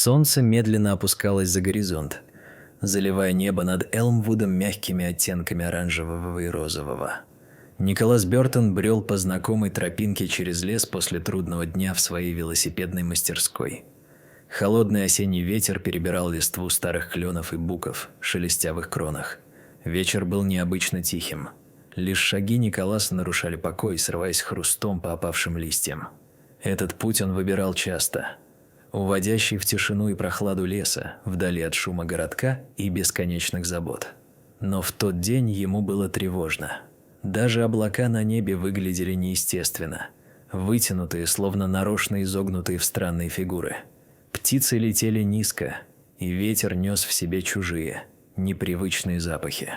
Солнце медленно опускалось за горизонт, заливая небо над Элмвудом мягкими оттенками оранжевого и розового. Николас Бёртон брел по знакомой тропинке через лес после трудного дня в своей велосипедной мастерской. Холодный осенний ветер перебирал листву старых кленов и буков, шелестя в их кронах. Вечер был необычно тихим. Лишь шаги Николаса нарушали покой, срываясь хрустом по опавшим листьям. Этот путь он выбирал часто. Уводящий в тишину и прохладу леса, вдали от шума городка и бесконечных забот. Но в тот день ему было тревожно. Даже облака на небе выглядели неестественно, вытянутые, словно нарочно изогнутые в странные фигуры. Птицы летели низко, и ветер нес в себе чужие, непривычные запахи.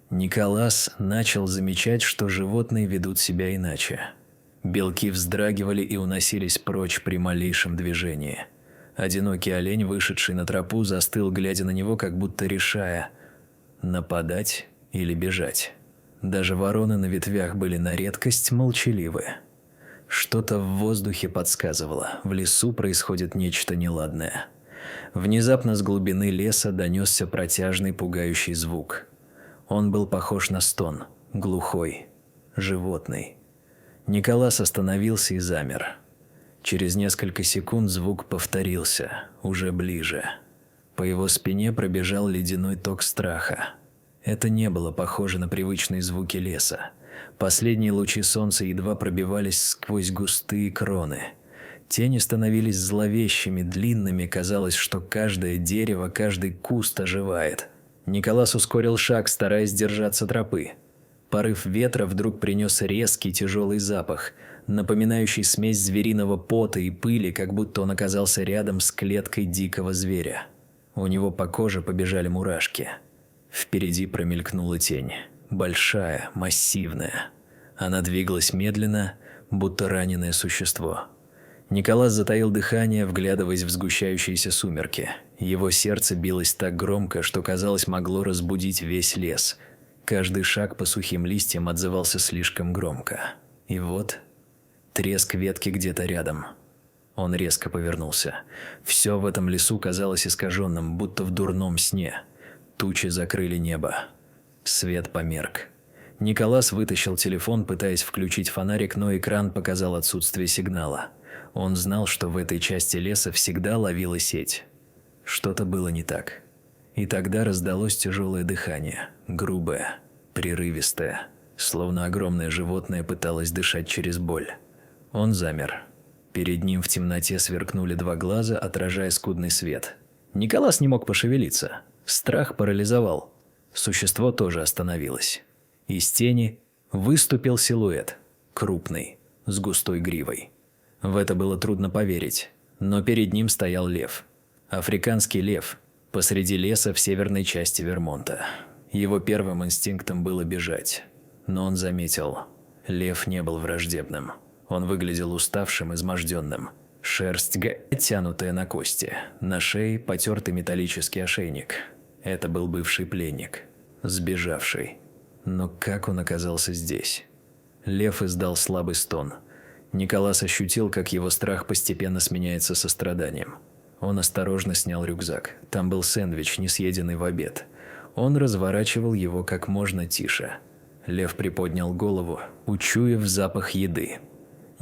Николас начал замечать, что животные ведут себя иначе. Белки вздрагивали и уносились прочь при малейшем движении. Одинокий олень, вышедший на тропу, застыл, глядя на него, как будто решая, нападать или бежать. Даже вороны на ветвях были на редкость молчаливы. Что-то в воздухе подсказывало, в лесу происходит нечто неладное. Внезапно с глубины леса донесся протяжный пугающий звук. Он был похож на стон, глухой, животный. Николас остановился и замер. Через несколько секунд звук повторился, уже ближе. По его спине пробежал ледяной ток страха. Это не было похоже на привычные звуки леса. Последние лучи солнца едва пробивались сквозь густые кроны. Тени становились зловещими, длинными, казалось, что каждое дерево, каждый куст оживает. Николас ускорил шаг, стараясь держаться тропы. Порыв ветра вдруг принес резкий тяжелый запах, напоминающий смесь звериного пота и пыли, как будто он оказался рядом с клеткой дикого зверя. У него по коже побежали мурашки. Впереди промелькнула тень. Большая, массивная. Она двигалась медленно, будто раненое существо. Николас затаил дыхание, вглядываясь в сгущающиеся сумерки. Его сердце билось так громко, что, казалось, могло разбудить весь лес. Каждый шаг по сухим листьям отзывался слишком громко. И вот треск ветки где-то рядом. Он резко повернулся. Все в этом лесу казалось искаженным, будто в дурном сне. Тучи закрыли небо. Свет померк. Николас вытащил телефон, пытаясь включить фонарик, но экран показал отсутствие сигнала. Он знал, что в этой части леса всегда ловила сеть. Что-то было не так. И тогда раздалось тяжелое дыхание, грубое, прерывистое, словно огромное животное пыталось дышать через боль. Он замер. Перед ним в темноте сверкнули два глаза, отражая скудный свет. Николас не мог пошевелиться. Страх парализовал. Существо тоже остановилось. Из тени выступил силуэт, крупный, с густой гривой. В это было трудно поверить, но перед ним стоял лев. Африканский лев, посреди леса в северной части Вермонта. Его первым инстинктом было бежать. Но он заметил, лев не был враждебным. Он выглядел уставшим, изможденным. Шерсть тянутая на кости, на шее потертый металлический ошейник. Это был бывший пленник, сбежавший. Но как он оказался здесь? Лев издал слабый стон. Николас ощутил, как его страх постепенно сменяется состраданием. Он осторожно снял рюкзак. Там был сэндвич, не съеденный в обед. Он разворачивал его как можно тише. Лев приподнял голову, учуяв запах еды.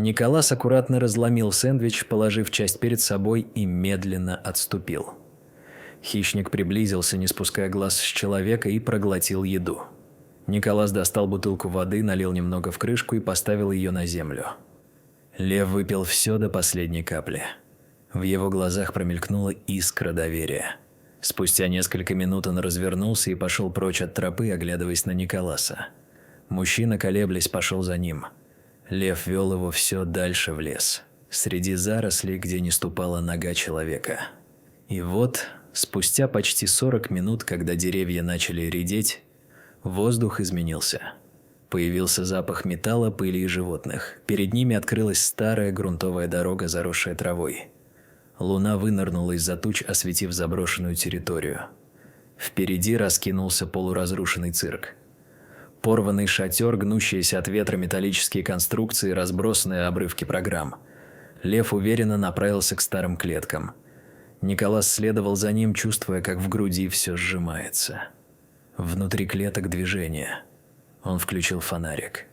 Николас аккуратно разломил сэндвич, положив часть перед собой, и медленно отступил. Хищник приблизился, не спуская глаз с человека, и проглотил еду. Николас достал бутылку воды, налил немного в крышку и поставил ее на землю. Лев выпил все до последней капли. В его глазах промелькнула искра доверия. Спустя несколько минут он развернулся и пошел прочь от тропы, оглядываясь на Николаса. Мужчина, колеблясь, пошел за ним. Лев вел его все дальше в лес, среди зарослей, где не ступала нога человека. И вот, спустя почти 40 минут, когда деревья начали редеть, воздух изменился. Появился запах металла, пыли и животных. Перед ними открылась старая грунтовая дорога, заросшая травой. Луна вынырнула из-за туч, осветив заброшенную территорию. Впереди раскинулся полуразрушенный цирк. Порванный шатер, гнущиеся от ветра металлические конструкции, разбросанные обрывки программ. Лев уверенно направился к старым клеткам. Николас следовал за ним, чувствуя, как в груди все сжимается. Внутри клеток движение. Он включил фонарик.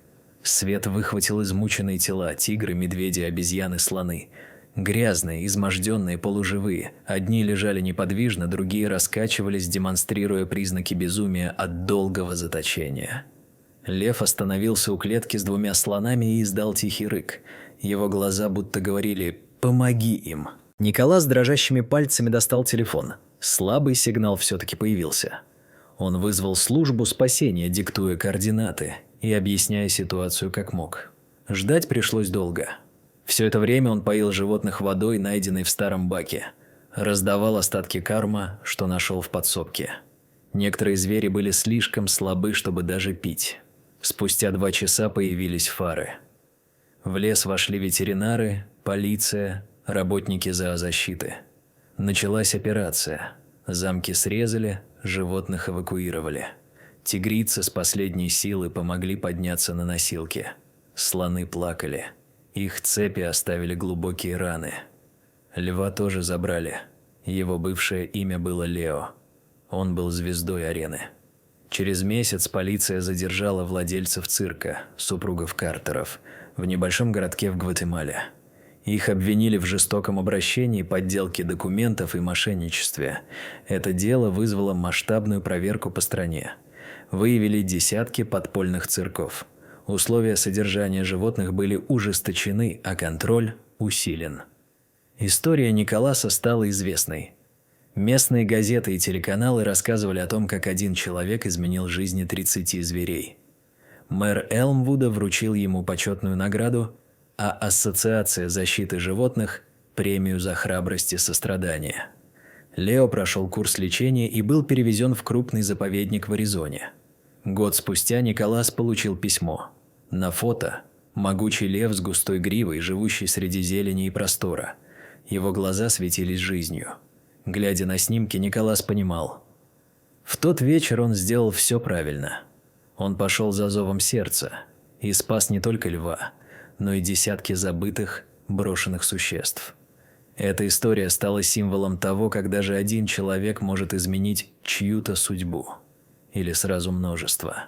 Свет выхватил измученные тела: тигры, медведи, обезьяны, слоны. Грязные, изможденные, полуживые. Одни лежали неподвижно, другие раскачивались, демонстрируя признаки безумия от долгого заточения. Лев остановился у клетки с 2 слонами и издал тихий рык. Его глаза будто говорили «помоги им». Николас дрожащими пальцами достал телефон. Слабый сигнал все-таки появился. Он вызвал службу спасения, диктуя координаты и объясняя ситуацию как мог. Ждать пришлось долго. Все это время он поил животных водой, найденной в старом баке. Раздавал остатки карма, что нашел в подсобке. Некоторые звери были слишком слабы, чтобы даже пить. Спустя 2 часа появились фары. В лес вошли ветеринары, полиция, работники зоозащиты. Началась операция. Замки срезали, животных эвакуировали. Тигрицы с последней силы помогли подняться на носилки. Слоны плакали. Их цепи оставили глубокие раны. Льва тоже забрали. Его бывшее имя было Лео. Он был звездой арены. Через месяц полиция задержала владельцев цирка, супругов Картеров, в небольшом городке в Гватемале. Их обвинили в жестоком обращении, подделке документов и мошенничестве. Это дело вызвало масштабную проверку по стране. Выявили десятки подпольных цирков. Условия содержания животных были ужесточены, а контроль усилен. История Николаса стала известной. Местные газеты и телеканалы рассказывали о том, как один человек изменил жизни 30 зверей. Мэр Элмвуда вручил ему почетную награду, а Ассоциация защиты животных – премию за храбрость и сострадание. Лео прошел курс лечения и был перевезен в крупный заповедник в Аризоне. Год спустя Николас получил письмо. На фото – могучий лев с густой гривой, живущий среди зелени и простора. Его глаза светились жизнью. Глядя на снимки, Николас понимал. В тот вечер он сделал все правильно. Он пошел за зовом сердца и спас не только льва, но и десятки забытых, брошенных существ. Эта история стала символом того, как даже один человек может изменить чью-то судьбу. Или сразу множество.